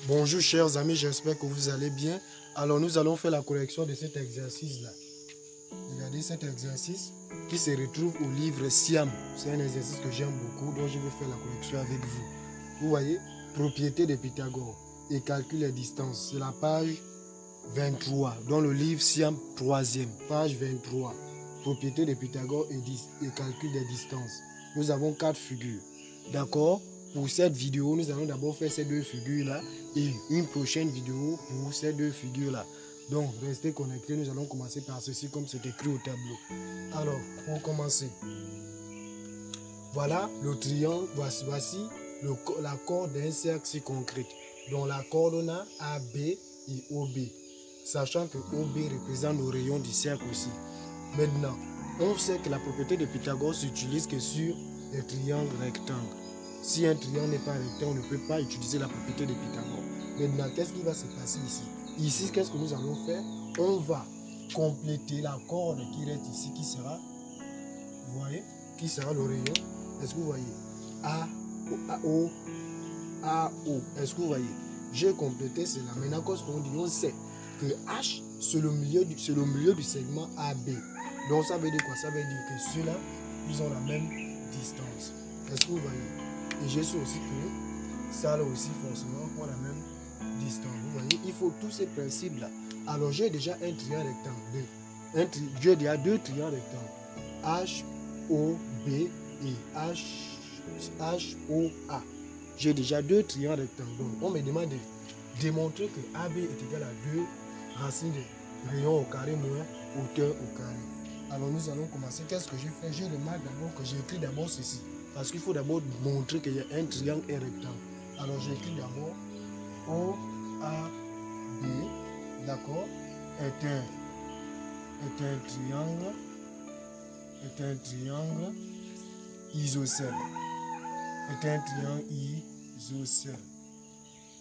Bonjour chers amis, j'espère que vous allez bien. Alors nous allons faire la correction de cet exercice-là. Regardez cet exercice qui se retrouve au livre Siam. C'est un exercice que j'aime beaucoup, donc je vais faire la correction avec vous. Vous voyez, propriété de Pythagore et calcul des distances. C'est la page 23, dans le livre Siam 3e, page 23. Propriété de Pythagore et calcul des distances. Nous avons 4 figures. D'accord? Pour cette vidéo, nous allons d'abord faire ces deux figures-là et une prochaine vidéo pour ces deux figures-là. Donc, restez connectés. Nous allons commencer par ceci comme c'est écrit au tableau. Alors, pour commencer, voilà le triangle. Voici la corde d'un cercle circoncrite. Donc, la corde, on a AB et OB. Sachant que OB représente le rayon du cercle aussi. Maintenant, on sait que la propriété de Pythagore s'utilise que sur les triangles rectangles. Si un triangle n'est pas rectangle, on ne peut pas utiliser la propriété de Pythagore. Maintenant, qu'est-ce qui va se passer ici? Ici, qu'est-ce que nous allons faire? On va compléter la corde qui reste ici, qui sera, vous voyez, qui sera le rayon. Est-ce que vous voyez? O. Est-ce que vous voyez? J'ai complété cela. Maintenant, qu'est-ce qu'on dit? On sait que H, c'est le milieu du segment AB. Donc, ça veut dire quoi? Ça veut dire que ceux-là, ils ont la même distance. Est-ce que vous voyez? Et je sais aussi que ça là aussi forcément ont la même distance. Vous voyez, il faut tous ces principes-là. Alors j'ai déjà un triangle rectangle. J'ai déjà deux triangles rectangles. H, O, B et H, O, A. J'ai déjà deux triangles rectangles. Donc on me demande de démontrer que AB est égal à 2 racines de rayon au carré moins hauteur au carré. Alors nous allons commencer. Qu'est-ce que j'ai fait? Je remarque d'abord que j'ai écrit d'abord ceci. Parce qu'il faut d'abord montrer qu'il y a un triangle et un rectangle. Alors j'écris d'abord OAB, d'accord, est un triangle isocèle. Est un triangle isocèle.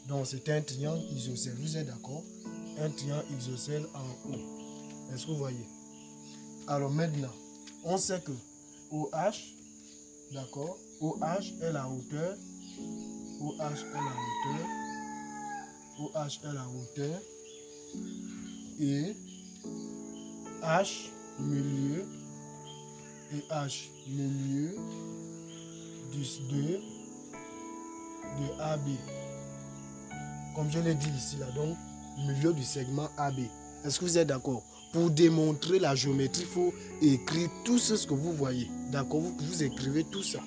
Donc c'est un triangle isocèle. Vous êtes d'accord? Un triangle isocèle en haut. Est-ce que vous voyez? Alors maintenant, on sait que OH, d'accord, OH est la hauteur, et H milieu de AB. Comme je l'ai dit ici, là, donc milieu du segment AB. Est-ce que vous êtes d'accord? Pour démontrer la géométrie, il faut écrire tout ce que vous voyez. D'accord? Vous écrivez tout ça.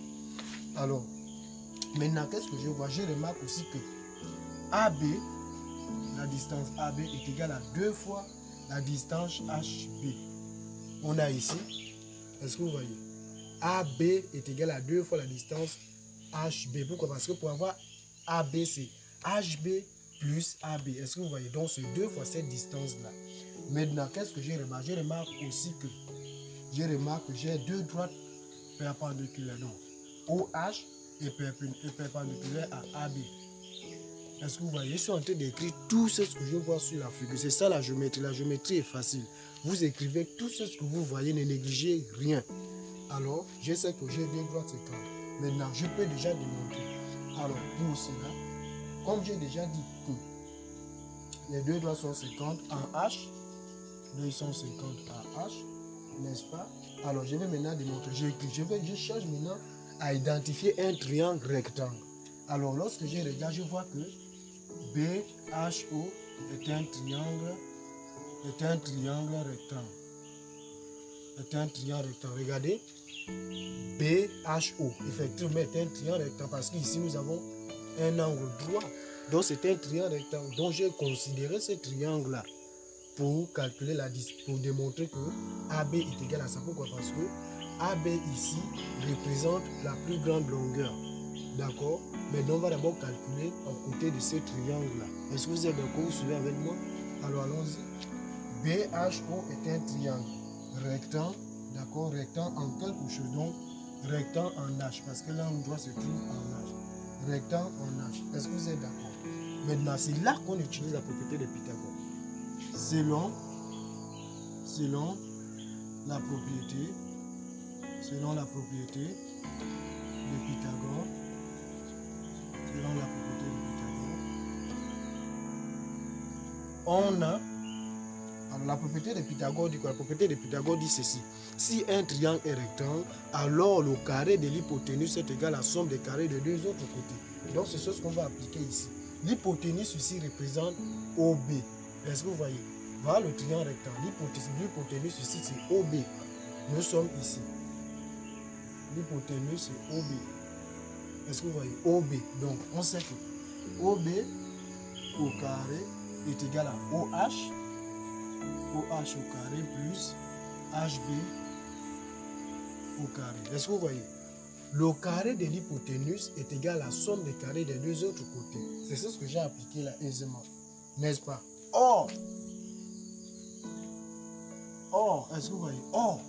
Alors, maintenant, qu'est-ce que je vois? Je remarque aussi que AB, la distance AB est égale à 2 fois la distance HB. On a ici, est-ce que vous voyez? AB est égal à 2 fois la distance HB. Pourquoi? Parce que pour avoir AB, c'est HB plus AB. Est-ce que vous voyez? Donc, c'est 2 fois cette distance-là. Maintenant, qu'est-ce que j'ai remarqué? Je remarque aussi que j'ai deux droites perpendiculaires. Donc, OH est perpendiculaire à AB. Est-ce que vous voyez? Je suis en train d'écrire tout ce que je vois sur la figure. C'est ça la géométrie. La géométrie est facile. Vous écrivez tout ce que vous voyez, ne négligez rien. Alors, je sais que j'ai deux droites séquentes. Maintenant, je peux déjà démontrer. Alors, pour cela, comme j'ai déjà dit que les deux droites sont séquentes en H, deux sont séquentes en H, n'est-ce pas? Alors, je vais maintenant démontrer. Je cherche maintenant à identifier un triangle rectangle. Alors, lorsque je regarde, je vois que BHO est un triangle rectangle. C'est un triangle rectangle. Regardez. BHO, effectivement, est un triangle rectangle parce qu'ici, nous avons un angle droit. Donc, c'est un triangle rectangle. Donc, j'ai considéré ce triangle-là pour calculer pour démontrer que AB est égal à ça. Pourquoi? Parce que AB ici représente la plus grande longueur. D'accord? Maintenant, on va d'abord calculer à côté de ce triangle-là. Est-ce que vous êtes d'accord? Vous suivez avec moi? Alors, allons-y. BHO est un triangle rectangle. D'accord? Rectangle en quelque chose. Donc, rectangle en H. Parce que là, on doit se trouve en H. Rectangle en H. Est-ce que vous êtes d'accord? Maintenant, c'est là qu'on utilise la propriété de Pythagore. Selon la propriété de Pythagore, on a... Alors, la propriété de Pythagore dit quoi? La propriété de Pythagore dit ceci. Si un triangle est rectangle, alors le carré de l'hypoténuse est égal à la somme des carrés de deux autres côtés. Donc, c'est ce qu'on va appliquer ici. L'hypoténuse ici représente OB. Est-ce que vous voyez? Voilà le triangle rectangle. L'hypoténuse ici, c'est OB. Nous sommes ici. L'hypoténuse, c'est OB. Est-ce que vous voyez? OB. Donc, on sait que OB au carré est égal à OH. OH au carré plus HB au carré. Est-ce que vous voyez? Le carré de l'hypoténuse est égal à la somme des carrés des deux autres côtés. C'est ce que j'ai appliqué là aisément. N'est-ce pas? Or, est-ce que vous voyez? Or,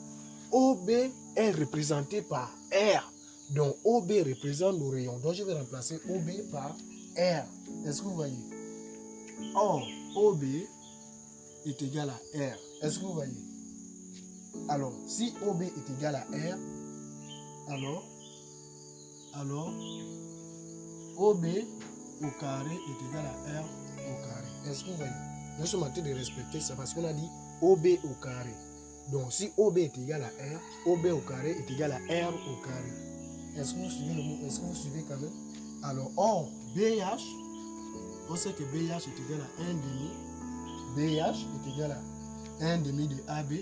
OB est représenté par R. Donc, OB représente le rayon. Donc, je vais remplacer OB par R. Est-ce que vous voyez? Or, OB est égal à R. Est-ce que vous voyez? Alors, si OB est égal à R, alors OB au carré est égal à R au carré. Est-ce que vous voyez? Nous sommes en train de respecter ça parce qu'on a dit OB au carré. Donc, si OB est égal à R, OB au carré est égal à R au carré. Est-ce que vous suivez le mot? Est-ce que vous suivez quand même? Alors, or, BH, on sait que BH est égal à 1 demi. BH est égal à 1 demi de AB.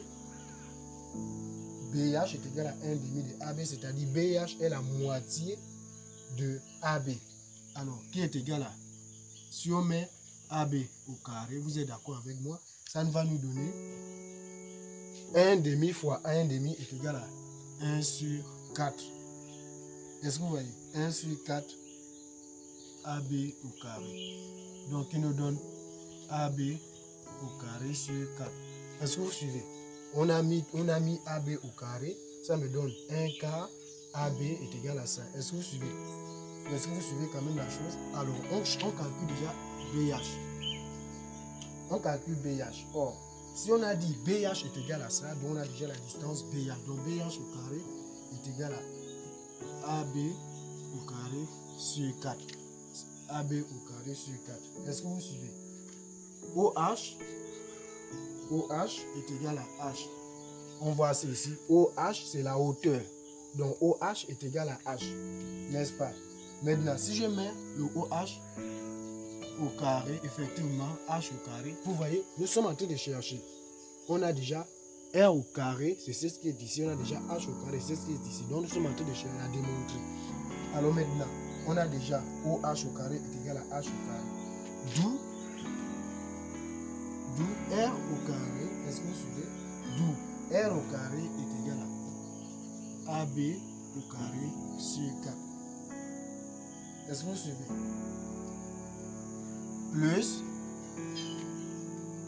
BH est égal à 1 demi de AB, c'est-à-dire BH est la moitié de AB. Alors, qui est égal à, si on met AB au carré, vous êtes d'accord avec moi, ça va nous donner 1 demi fois 1 demi est égal à 1 sur 4. Est-ce que vous voyez? 1 sur 4 AB au carré. Donc, il nous donne AB au carré sur 4. Est-ce que vous suivez? On a mis AB au carré, ça me donne 1 quart, AB est égal à ça. Est-ce que vous suivez? Est-ce que vous suivez quand même la chose? Alors, on calcule déjà BH. On calcule BH. Or, si on a dit BH est égal à ça, donc on a déjà la distance BH. Donc BH au carré est égal à AB au carré sur 4. AB au carré sur 4. Est-ce que vous suivez? OH est égal à H. On voit ça ici. OH, c'est la hauteur. Donc, OH est égal à H. N'est-ce pas? Maintenant, si je mets le OH au carré, effectivement, H au carré, vous voyez, nous sommes en train de chercher. On a déjà R au carré, c'est ce qui est ici. On a déjà H au carré, c'est ce qui est ici. Donc, nous sommes en train de chercher à démontrer. Alors maintenant, on a déjà OH au carré est égal à H au carré. D'où R au carré, est-ce que vous suivez? D'où R au carré est égal à AB au carré sur 4. Est-ce que vous suivez? Plus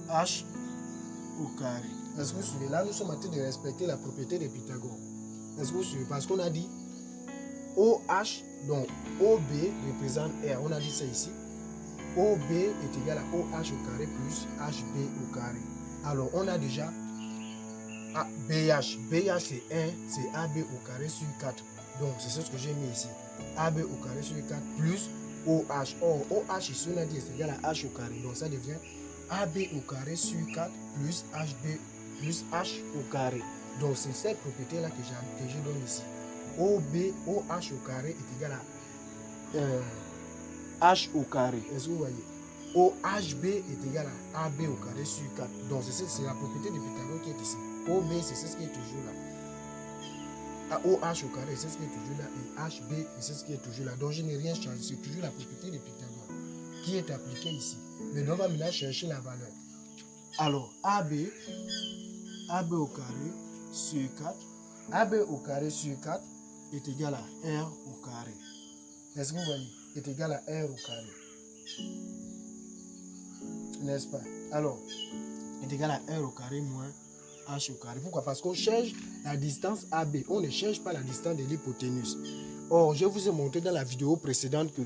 H au carré. Est-ce que vous suivez? Là, nous sommes en train de respecter la propriété de Pythagore. Est-ce que vous suivez? Parce qu'on a dit OH, donc OB représente R. On a dit ça ici. OB est égal à OH au carré plus HB au carré. Alors, on a déjà BH. BH, c'est 1, c'est AB au carré sur 4. Donc, c'est ce que j'ai mis ici. AB au carré sur 4 plus OH. Or, OH ici, on a dit c'est égal à H au carré. Donc, ça devient AB au carré sur 4 plus HB plus H au carré. Donc, c'est cette propriété-là que je donne ici. OH au carré est égal à H au carré. Est-ce que vous voyez? OHB est égal à AB au carré sur 4. Donc, c'est la propriété de Pythagore qui est ici. OB, c'est ce qui est toujours là. OH au carré, c'est ce qui est toujours là. Et HB, c'est ce qui est toujours là. Donc, je n'ai rien changé. C'est toujours la propriété de Pythagore qui est appliquée ici. Mais on va maintenant chercher la valeur. Alors, AB au carré sur 4. AB au carré sur 4 est égal à R au carré. Est-ce que vous voyez? Est égal à R au carré. N'est-ce pas? Alors, est égal à R au carré moins H au carré. Pourquoi? Parce qu'on cherche la distance AB. On ne cherche pas la distance de l'hypoténuse. Or, je vous ai montré dans la vidéo précédente que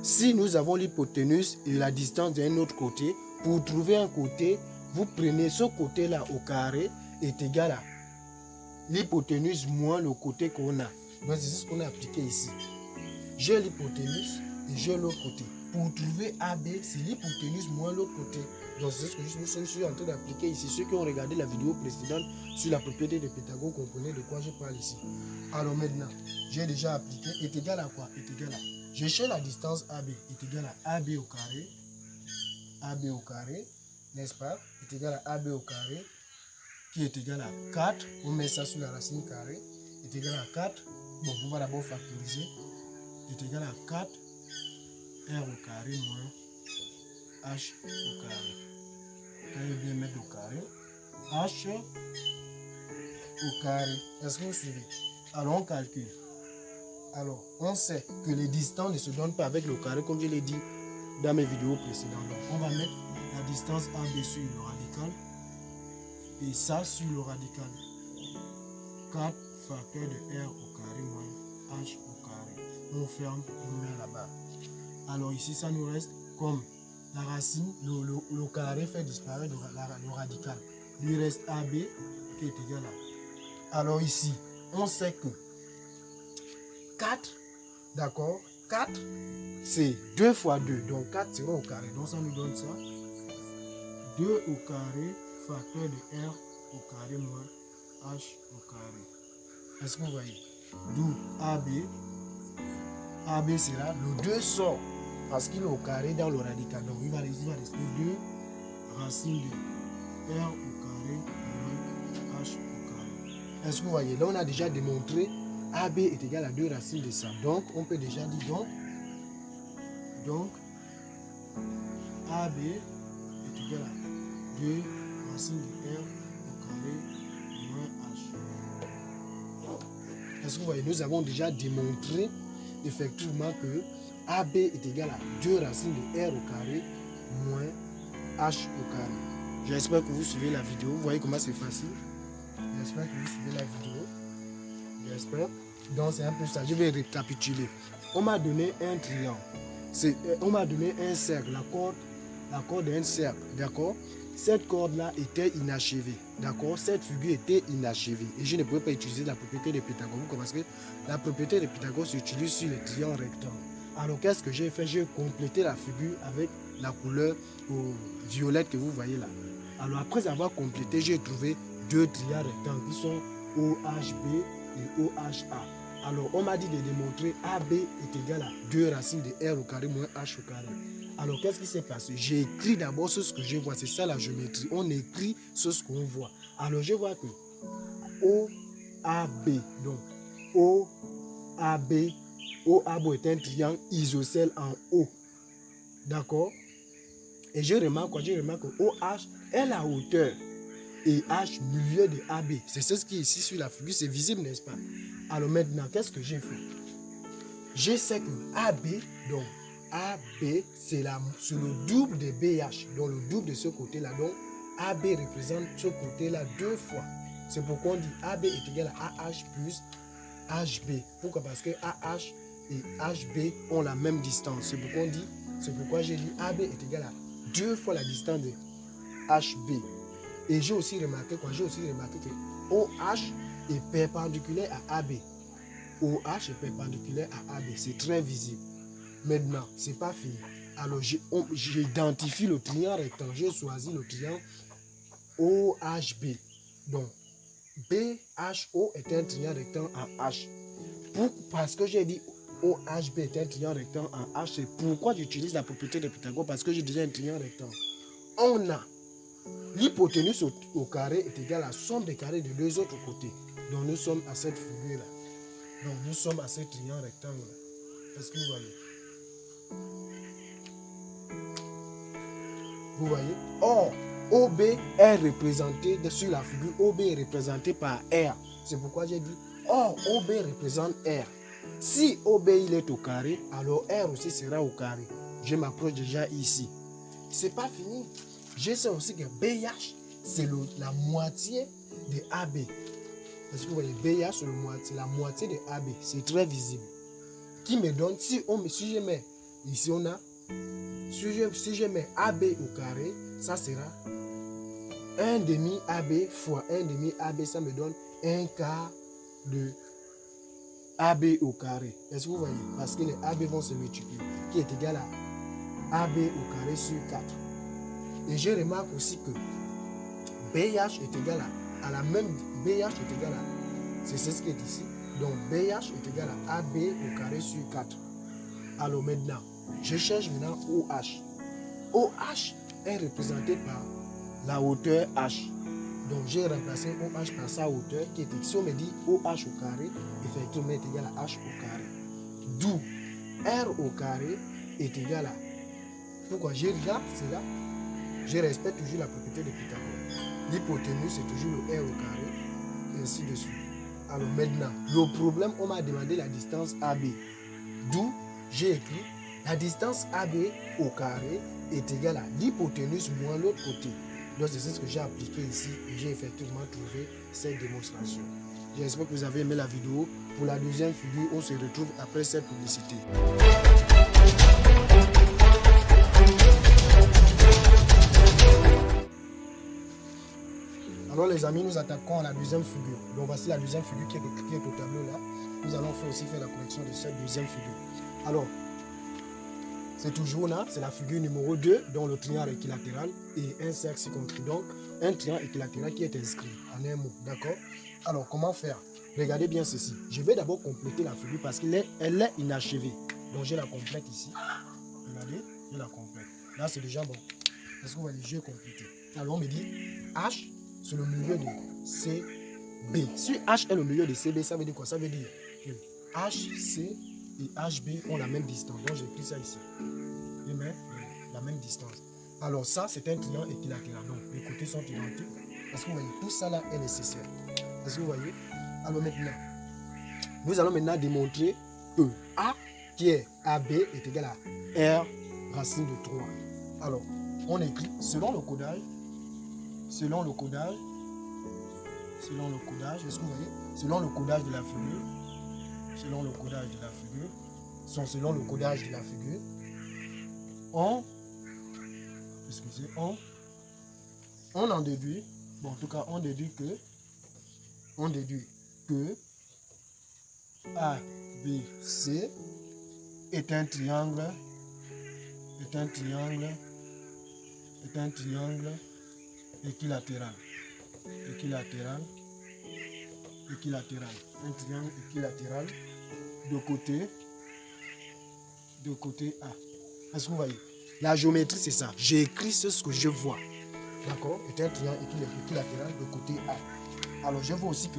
si nous avons l'hypoténuse et la distance d'un autre côté, pour trouver un côté, vous prenez ce côté-là au carré est égal à l'hypoténuse moins le côté qu'on a. Donc, c'est ce qu'on a appliqué ici. J'ai l'hypoténuse et j'ai l'autre côté. pour trouver AB, c'est l'hypoténuse moins l'autre côté. Donc c'est ce que je suis en train d'appliquer ici. Ceux qui ont regardé la vidéo précédente sur la propriété de Pythagore comprenez de quoi je parle ici. Alors maintenant, j'ai déjà appliqué, est égal à quoi? Est égal à, je cherche la distance AB, est égal à AB au carré, n'est-ce pas? Est égal à AB au carré, qui est égal à 4, on met ça sur la racine carrée, est égal à 4, bon, on va d'abord factoriser, est égal à 4, R au carré moins H au carré. Quand je viens mettre au carré, H au carré. Est-ce que vous suivez? Alors on calcule. Alors on sait que les distances ne se donnent pas avec le carré comme je l'ai dit dans mes vidéos précédentes. Donc on va mettre la distance AB sur le radical et ça sur le radical. 4 facteur de R au carré moins H au carré. On ferme, on met là-bas. Alors ici ça nous reste comme la racine, le carré fait disparaître le radical. Il reste AB qui est égal à. Alors ici, on sait que 4, d'accord, 4 c'est 2 fois 2, donc 4 sera au carré. Donc ça nous donne ça. 2 au carré facteur de R au carré moins H au carré. Est-ce que vous voyez? D'où AB. AB sera, le 2 sort parce qu'il est au carré dans le radical. Donc il va rester 2 racines de R au carré moins H au carré. Est-ce que vous voyez? Là on a déjà démontré AB est égal à 2 racines de ça. Donc on peut déjà dire donc AB est égal à 2 racines de R au carré moins H. Est-ce que vous voyez? Nous avons déjà démontré effectivement que AB est égal à 2 racines de R au carré moins H au carré. J'espère que vous suivez la vidéo. Vous voyez comment c'est facile. J'espère que vous suivez la vidéo. J'espère. Donc c'est un peu ça. Je vais récapituler. On m'a donné un triangle. On m'a donné un cercle. La corde d'un cercle. D'accord? Cette corde-là était inachevée. D'accord? Cette figure était inachevée. Et je ne pouvais pas utiliser la propriété de Pythagore. Parce que la propriété de Pythagore s'utilise sur les triangles rectangles. Alors qu'est-ce que j'ai fait? J'ai complété la figure avec la couleur violette que vous voyez là. Alors après avoir complété, j'ai trouvé 2 triangles rectangles qui sont OHB et OHA. Alors on m'a dit de démontrer AB est égal à 2 racines de R au carré moins H au carré. Alors qu'est-ce qui s'est passé? J'ai écrit d'abord ce que je vois. C'est ça la géométrie. On écrit ce qu'on voit. Alors je vois que OAB, donc OAB est un triangle isocèle en O. D'accord? Et je remarque que OH est la hauteur et H milieu de AB. C'est ce qui est ici sur la figure. C'est visible, n'est-ce pas? Alors maintenant, qu'est-ce que j'ai fait? Je sais que AB, donc AB, c'est le double de BH. Donc le double de ce côté-là. Donc AB représente ce côté-là 2 fois. C'est pourquoi on dit AB est égal à AH plus HB. Pourquoi? Parce que AH et HB ont la même distance. C'est pourquoi j'ai dit AB est égal à 2 fois la distance de HB. Et j'ai aussi remarqué que OH est perpendiculaire à AB. OH est perpendiculaire à AB. C'est très visible. Maintenant, ce n'est pas fini. Alors, j'identifie le triangle rectangle. J'ai choisi le triangle OHB. Donc, BHO est un triangle rectangle en H. Parce que j'ai dit OHB est un triangle rectangle en H. C'est pourquoi j'utilise la propriété de Pythagore. Parce que j'ai déjà un triangle rectangle. On a l'hypoténuse au carré est égale à la somme des carrés de 2 autres côtés. Donc, nous sommes à cette figure-là. Donc, nous sommes à ce triangle rectangle-là. Est-ce que vous voyez? Vous voyez? Or, OB est représenté sur la figure. OB est représenté par R. C'est pourquoi j'ai dit, or, OB représente R. Si OB il est au carré, alors R aussi sera au carré. Je m'approche déjà ici. C'est pas fini. Je sais aussi que BH, c'est la moitié de AB. Est-ce que vous voyez? BH, c'est la moitié de AB. C'est très visible. Qui me donne, si je mets, ici on a, si je mets AB au carré, ça sera 1 demi AB fois 1 demi AB, ça me donne 1 quart de AB au carré. Est-ce que vous voyez? Parce que les AB vont se multiplier, qui est égal à AB au carré sur 4. Et je remarque aussi que BH est égal à la même, BH est égal à, c'est ce qui est ici. Donc BH est égal à AB au carré sur 4. Alors maintenant, je cherche maintenant OH. OH est représenté par la hauteur H. Donc j'ai remplacé OH par sa hauteur qui est ici. On me dit OH au carré, effectivement est égal à H au carré. D'où R au carré est égal à. Pourquoi j'ai déjà, c'est là. Je respecte toujours la propriété de Pythagore. L'hypoténuse c'est toujours le R au carré, et ainsi de suite. Alors maintenant, le problème, on m'a demandé la distance AB. D'où j'ai écrit la distance AB au carré est égale à l'hypoténuse moins l'autre côté. Donc c'est ce que j'ai appliqué ici et j'ai effectivement trouvé cette démonstration. J'espère que vous avez aimé la vidéo. Pour la deuxième figure, on se retrouve après cette publicité. Alors les amis, nous attaquons à la deuxième figure. Donc voici la deuxième figure qui est au tableau là. Nous allons aussi faire la correction de cette deuxième figure. Alors, c'est toujours là, c'est la figure numéro 2, dont le triangle équilatéral et un cercle circonflexe. Donc, un triangle équilatéral qui est inscrit en un mot, d'accord? Alors, comment faire? Regardez bien ceci. Je vais d'abord compléter la figure parce qu'elle est inachevée. Donc, je la complète ici. Regardez, je la complète. Là, c'est déjà bon. Est-ce que vous voyez, j'ai complété. Alors, on me dit H, c'est le milieu de CB. Si H est le milieu de CB, ça veut dire quoi? Ça veut dire que HC et HB ont la même distance. Donc, j'écris ça ici. Je mets la même distance. Alors, ça, c'est un triangle équilatéral. Donc, les côtés sont identiques. Parce que vous voyez, tout ça là est nécessaire. Est-ce que vous voyez? Alors, maintenant, nous allons maintenant démontrer que A, qui est AB, est égal à R racine de 3. Alors, on écrit selon le codage, est-ce que vous voyez? Selon le codage de la figure, selon le codage de la figure, on en déduit, bon en tout cas on déduit que ABC est un triangle équilatéral. Un triangle équilatéral de côté A. Est-ce que vous voyez? La géométrie, c'est ça. J'ai écrit ce que je vois. D'accord? C'est un triangle équilatéral de côté A. Alors, je vois aussi que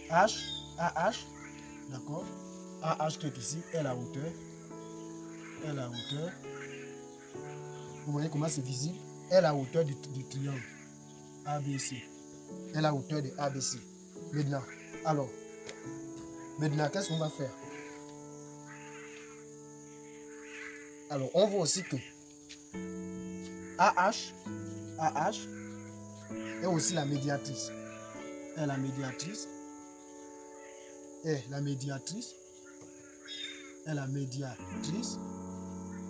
AH, d'accord? AH qui est ici, est la hauteur. Vous voyez comment c'est visible? Est la hauteur du triangle ABC. Est la hauteur de ABC. Maintenant, qu'est-ce qu'on va faire? Alors, on voit aussi que AH est aussi la médiatrice. Est la médiatrice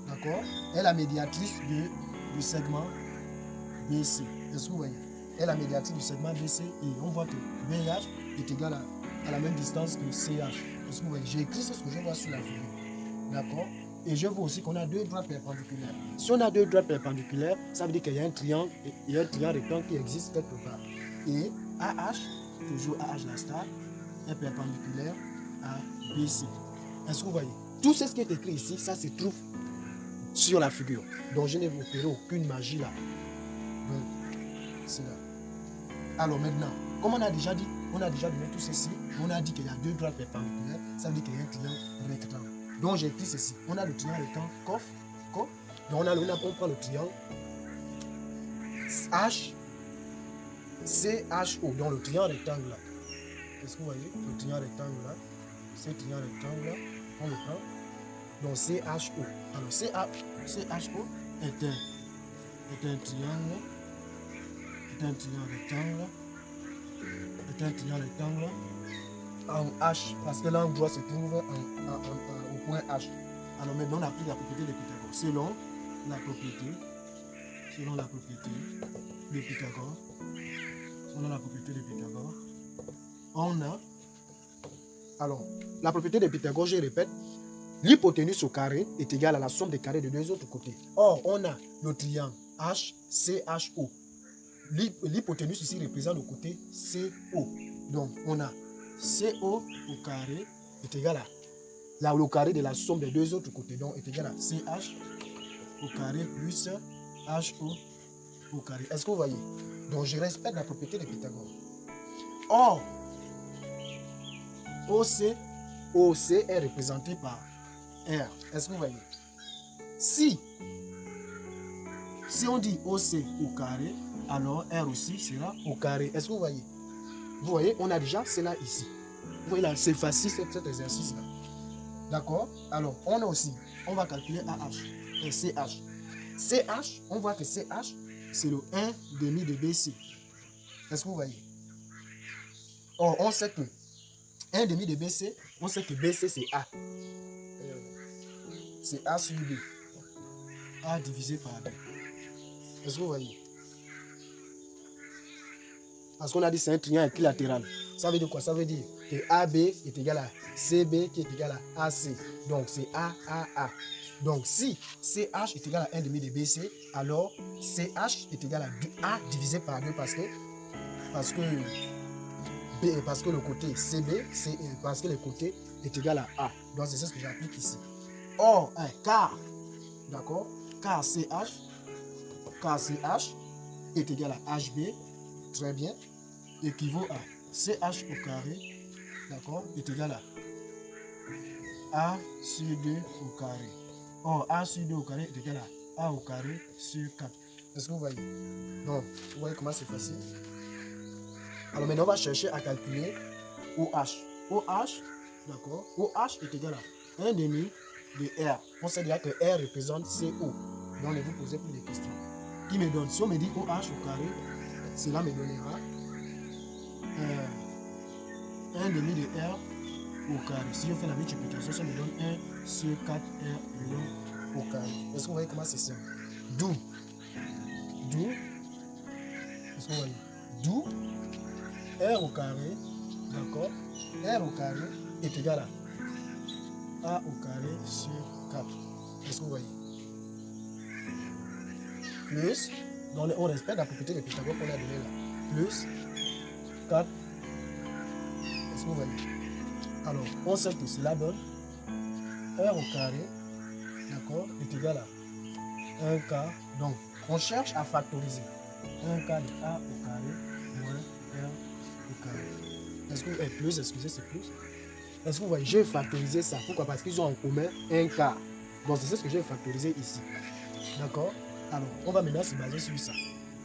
d'accord? Est la médiatrice du segment BC. Est-ce que vous voyez? Est la médiatrice du segment BC et on voit que BH est égal à la même distance que CH. Est-ce que vous voyez? J'ai écrit ce que je vois sur la figure. D'accord? Et je vois aussi qu'on a deux droites perpendiculaires. Si on a deux droites perpendiculaires, ça veut dire qu'il y a un triangle rectangle qui existe quelque part. Et AH, toujours AH la star, est perpendiculaire à BC. Est-ce que vous voyez? Tout ce qui est écrit ici, ça se trouve sur la figure. Donc je n'ai opéré aucune magie là. Donc, c'est là. Alors maintenant, comme on a déjà dit tout ceci, on a dit qu'il y a deux droites perpendiculaires, ça veut dire qu'il y a un triangle rectangle. Donc j'ai écrit ceci. On a le triangle rectangle COF. Donc on prend le triangle HCHO. Donc le triangle rectangle là. Est-ce que vous voyez? Le triangle rectangle là. Ce triangle rectangle là, on le prend. Donc CHO. Alors CHO est un triangle rectangle en H, parce que l'angle droit se trouve au point H. Alors maintenant, on applique la propriété de Pythagore. Selon la propriété de Pythagore, on a... Alors, la propriété de Pythagore, je répète, l'hypoténuse au carré est égale à la somme des carrés des deux autres côtés. Or, on a le triangle HCHO. L'hypoténuse ici représente le côté CO. Donc, on a CO au carré est égal à le carré de la somme des deux autres côtés. Donc, est égal à CH au carré plus HO au carré. Est-ce que vous voyez? Donc, je respecte la propriété de Pythagore. Or, OC est représenté par R. Est-ce que vous voyez? Si on dit OC au carré, alors R aussi sera au carré. Est-ce que vous voyez? Vous voyez, on a déjà cela ici. Vous voyez là, c'est facile cet exercice-là. D'accord? Alors, on a aussi, on va calculer AH et CH. CH, on voit que CH, c'est le 1 demi de BC. Est-ce que vous voyez? Or, on sait que 1 demi de BC, on sait que BC c'est A. C'est A sur B. A divisé par 2. Est-ce que vous voyez? Parce qu'on a dit c'est un triangle équilatéral. Ça veut dire quoi? Ça veut dire que AB est égal à CB qui est égal à AC. Donc c'est A. Donc si CH est égal à 1 demi de BC, alors CH est égal à A divisé par 2 parce que le côté CB, parce que le côté est égal à A. Donc c'est ce que j'applique ici. Or, car, d'accord, car CH est égal à HB, très bien, équivaut à CH au carré, d'accord, est égal à A sur 2 au carré. Or, A sur 2 au carré est égal à A au carré sur 4. Est-ce que vous voyez? Donc, vous voyez comment c'est facile? Alors maintenant, on va chercher à calculer OH. OH, d'accord, OH est égal à 1 demi de R. On sait déjà que R représente CO. Donc, ne vous posez plus de questions. Qui me donne? Si on me dit OH au carré, cela me donnera 1 demi de R au carré. Si je fais la multiplication, ça me donne 1 sur 4R au carré. Est-ce que vous voyez comment c'est simple? D'où, est-ce que vous voyez? D'où R au carré, d'accord, R au carré est égal à A au carré sur 4. Est-ce que vous voyez? Plus, donc on respecte la propriété de Pythagore qu'on a donné là. Plus 4. Est-ce que vous voyez? Alors, on sait que cela donne R au carré, d'accord, est égal à 1 quart. Donc, on cherche à factoriser 1 quart de A au carré moins R au carré. Est-ce que vous voyez? Plus, excusez, c'est plus. Est-ce que vous voyez? J'ai factorisé ça. Pourquoi? Parce qu'ils ont en commun 1 quart. Bon, c'est ce que j'ai factorisé ici. D'accord? Alors, on va maintenant se baser sur ça.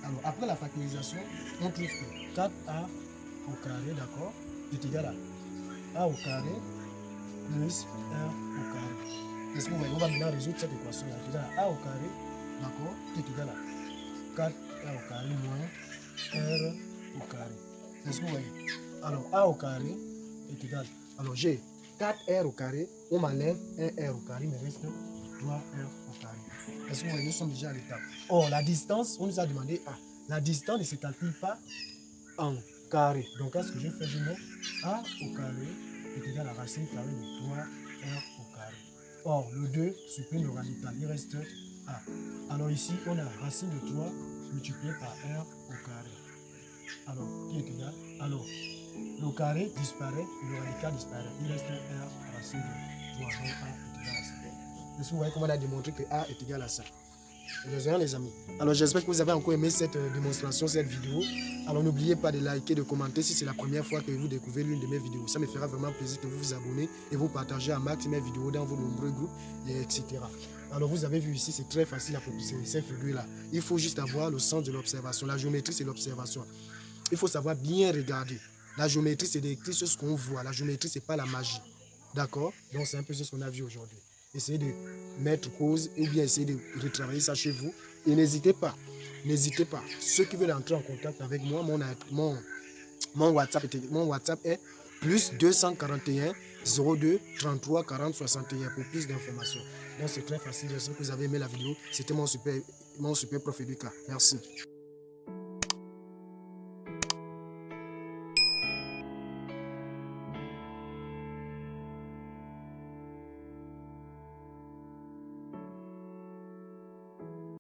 Alors, après la factorisation, on trouve que 4A au carré, d'accord, est égal à A au carré plus R au carré. Est-ce que vous voyez? On va maintenant résoudre cette équation-là. Est égal à A au carré, d'accord, qui est égal à 4R au carré moins R au carré. Est-ce que vous voyez? Alors, A au carré est égal. Alors, j'ai 4R au carré, on m'enlève 1R au carré, il me reste 3R au carré. Est-ce que vous voyez? Nous sommes déjà à l'étape. Or, la distance, on nous a demandé A. La distance ne se calcule pas en carré. Donc, qu'est-ce que je fais? Je mets A au carré est égal à la racine carrée de 3R au carré. Or, le 2 supprime le radical, il reste A. Alors ici, on a racine de 3 multiplié par R au carré. Alors, qui est égal? Alors, le carré disparaît et le radical disparaît. Il reste R racine de 3. Donc, A est égal à ça. Est-ce que vous voyez comment on a démontré que A est égal à ça? Désolé les amis. Alors j'espère que vous avez encore aimé cette démonstration, cette vidéo. Alors n'oubliez pas de liker, de commenter si c'est la première fois que vous découvrez l'une de mes vidéos. Ça me fera vraiment plaisir que vous vous abonnez et vous partagez à max mes vidéos dans vos nombreux groupes, etc. Alors vous avez vu ici, c'est très facile à produire ces figures-là. Il faut juste avoir le sens de l'observation. La géométrie, c'est l'observation. Il faut savoir bien regarder. La géométrie, c'est d'écrire ce qu'on voit. La géométrie, c'est pas la magie. D'accord? Donc c'est un peu ce qu'on a vu aujourd'hui. Essayez de mettre pause ou bien essayez de retravailler ça chez vous. Et n'hésitez pas, ceux qui veulent entrer en contact avec moi, mon WhatsApp est plus 241 02 33 40 61 pour plus d'informations. Donc c'est très facile, j'espère que vous avez aimé la vidéo. C'était mon super prof Educa. Merci.